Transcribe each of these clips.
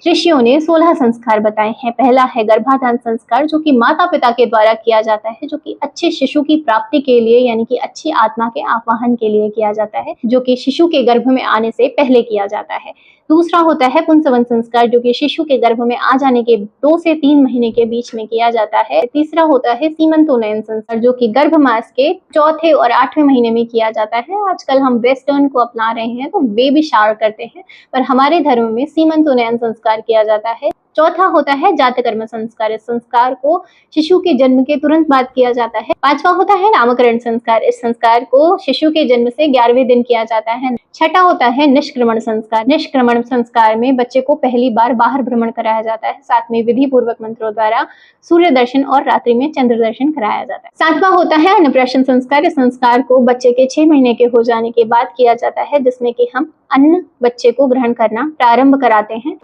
ऋषियों ने 16 संस्कार बताए हैं। पहला है गर्भाधान संस्कार, जो कि माता पिता के द्वारा किया जाता है, जो कि अच्छे शिशु की प्राप्ति के लिए यानी कि अच्छी आत्मा के आवाहन के लिए किया जाता है, जो कि शिशु के गर्भ में आने से पहले किया जाता है। दूसरा होता है पुंसवन संस्कार, जो कि शिशु के गर्भ में आ जाने के 2 से 3 महीने के बीच में किया जाता है। तीसरा होता है सीमंतोन्नयन संस्कार, जो कि गर्भ मास के 4थे और 8वें महीने में किया जाता है। आजकल हम वेस्टर्न को अपना रहे हैं तो बेबी शावर करते हैं, पर हमारे धर्म में सीमंतोन्नयन संस्कार किया जाता है। चौथा होता है जातकर्म संस्कार। इस संस्कार को शिशु के जन्म के तुरंत बाद किया जाता है। पांचवा होता है नामकरण संस्कार। इस संस्कार को शिशु के जन्म से 11वें दिन किया जाता है। छठा होता है निष्क्रमण संस्कार। निष्क्रमण संस्कार में बच्चे को पहली बार बाहर भ्रमण कराया जाता है, साथ में विधि पूर्वक मंत्रों द्वारा सूर्य दर्शन और रात्रि में चंद्र दर्शन कराया जाता है। सातवां होता है अन्नप्राशन संस्कार। इस संस्कार को बच्चे के 6 महीने के हो जाने के बाद किया जाता है, जिसमें कि हम अन्न बच्चे को ग्रहण करना प्रारंभ कराते हैं।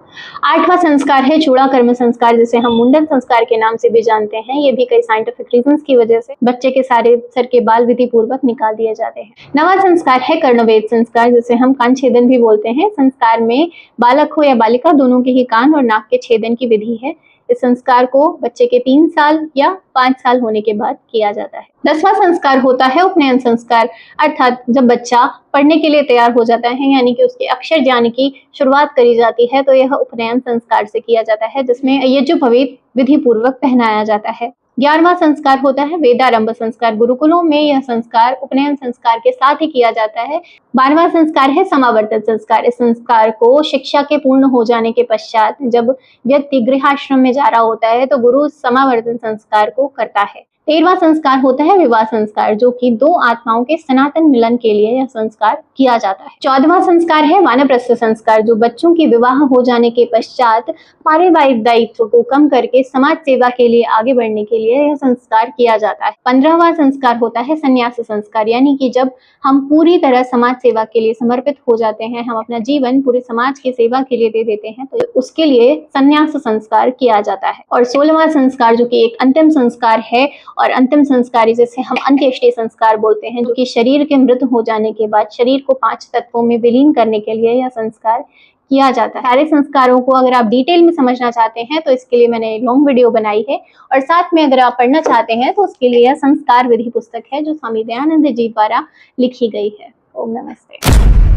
आठवां संस्कार है चूड़ाकर्म संस्कार, जिसे हम मुंडन संस्कार के नाम से भी जानते हैं। ये भी कई साइंटिफिक रीजंस की वजह से बच्चे के सारे सर के बाल विधि पूर्वक निकाल दिए जाते हैं। नवा संस्कार है कर्णवेद संस्कार, जिसे हम कान छेदन भी बोलते हैं। संस्कार में बालक हो या बालिका दोनों के ही कान और नाक के छेदन की विधि है। इस संस्कार को बच्चे के 3 साल या 5 साल होने के बाद किया जाता है। 10वां संस्कार होता है उपनयन संस्कार, अर्थात जब बच्चा पढ़ने के लिए तैयार हो जाता है, यानी कि उसके अक्षर ज्ञान की शुरुआत करी जाती है, तो यह उपनयन संस्कार से किया जाता है, जिसमें यज्ञोपवीत विधि पूर्वक पहनाया जाता है। 11वां संस्कार होता है वेदारंभ संस्कार। गुरुकुलों में यह संस्कार उपनयन संस्कार के साथ ही किया जाता है। 12वां संस्कार है समावर्तन संस्कार। इस संस्कार को शिक्षा के पूर्ण हो जाने के पश्चात जब व्यक्ति गृहाश्रम में जा रहा होता है तो गुरु समावर्तन संस्कार को करता है। 13वां संस्कार होता है विवाह संस्कार, जो कि 2 आत्माओं के सनातन मिलन के लिए यह संस्कार किया जाता है। 14वां संस्कार है वानप्रस्थ संस्कार, जो बच्चों के विवाह हो जाने के पश्चात पारिवारिक दायित्व को कम करके समाज सेवा के लिए आगे बढ़ने के लिए यह संस्कार किया जाता है। 15वां संस्कार होता है संन्यास संस्कार, यानी कि जब हम पूरी तरह समाज सेवा के लिए समर्पित हो जाते हैं, हम अपना जीवन पूरे समाज की सेवा के लिए दे देते हैं, तो उसके लिए संन्यास संस्कार किया जाता है। और 16वां संस्कार, जो कि एक अंतिम संस्कार है और अंतिम संस्कार जिसे हम अंत्येष्टि संस्कार बोलते हैं, जो कि शरीर के मृत हो जाने के बाद शरीर को 5 तत्वों में विलीन करने के लिए यह संस्कार किया जाता है। सारे संस्कारों को अगर आप डिटेल में समझना चाहते हैं तो इसके लिए मैंने लॉन्ग वीडियो बनाई है, और साथ में अगर आप पढ़ना चाहते हैं तो उसके लिए यह संस्कार विधि पुस्तक है, जो स्वामी दयानंद जी द्वारा लिखी गई है। ओम नमस्ते।